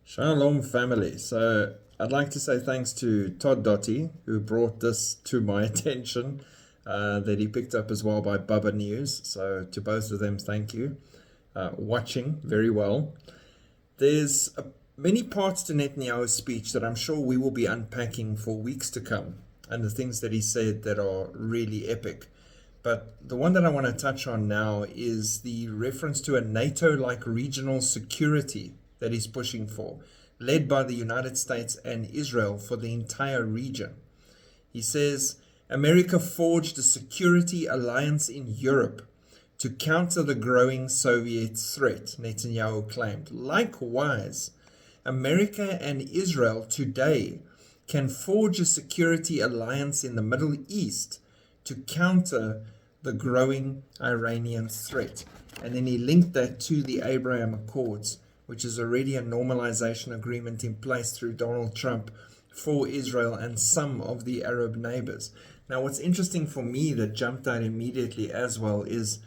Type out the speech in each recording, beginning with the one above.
Shalom family. So I'd like to say thanks to Todd Dotty, who brought this to my attention, that he picked up as well by Bubba News. So to both of them, thank you. Watching very well. There's many parts to Netanyahu's speech that I'm sure we will be unpacking for weeks to come, and the things that he said that are really epic. But the one that I want to touch on now is the reference to a NATO-like regional security that he's pushing for, led by the United States and Israel for the entire region. He says, America forged a security alliance in Europe to counter the growing Soviet threat, Netanyahu claimed. Likewise, America and Israel today can forge a security alliance in the Middle East to counter the growing Iranian threat. And then he linked that to the Abraham Accords, which is already a normalization agreement in place through Donald Trump for Israel and some of the Arab neighbors. Now, what's interesting for me that jumped out immediately as well is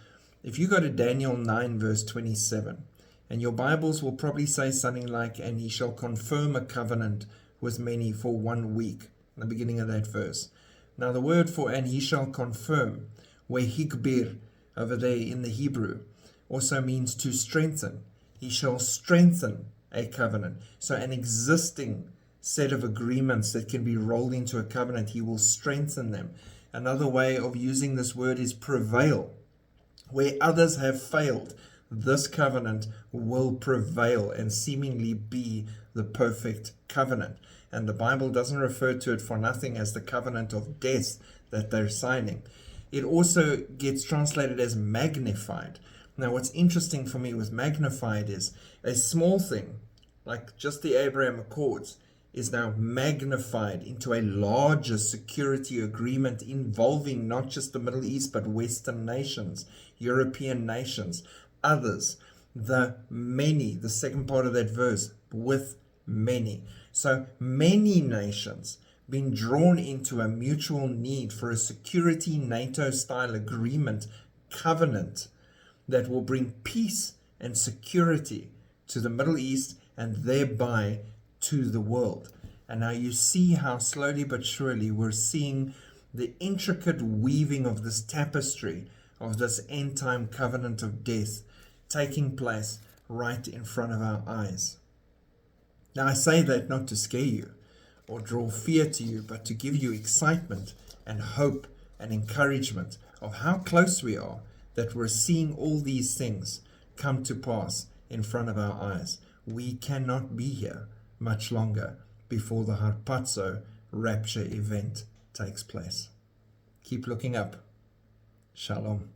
if you go to Daniel 9 verse 27, and your Bibles will probably say something like, and he shall confirm a covenant with many for 1 week, the beginning of that verse. Now the word for and he shall confirm, wehigbir over there in the Hebrew, also means to strengthen. He shall strengthen a covenant. So an existing set of agreements that can be rolled into a covenant, he will strengthen them. Another way of using this word is prevail. Where others have failed, this covenant will prevail and seemingly be the perfect covenant. And the Bible doesn't refer to it for nothing as the covenant of death that they're signing. It also gets translated as magnified. Now, what's interesting for me with magnified is a small thing, like just the Abraham Accords, is now magnified into a larger security agreement involving not just the Middle East, but Western nations, European nations, others, the many, the second part of that verse, with many. So many nations being drawn into a mutual need for a security NATO-style agreement, covenant, that will bring peace and security to the Middle East and thereby to the world. And now you see how slowly but surely we're seeing the intricate weaving of this tapestry of this end-time covenant of death taking place right in front of our eyes. Now I say that not to scare you or draw fear to you, but to give you excitement and hope and encouragement of how close we are that we're seeing all these things come to pass in front of our eyes. We cannot be here much longer before the Harpazo rapture event takes place. Keep looking up. Shalom.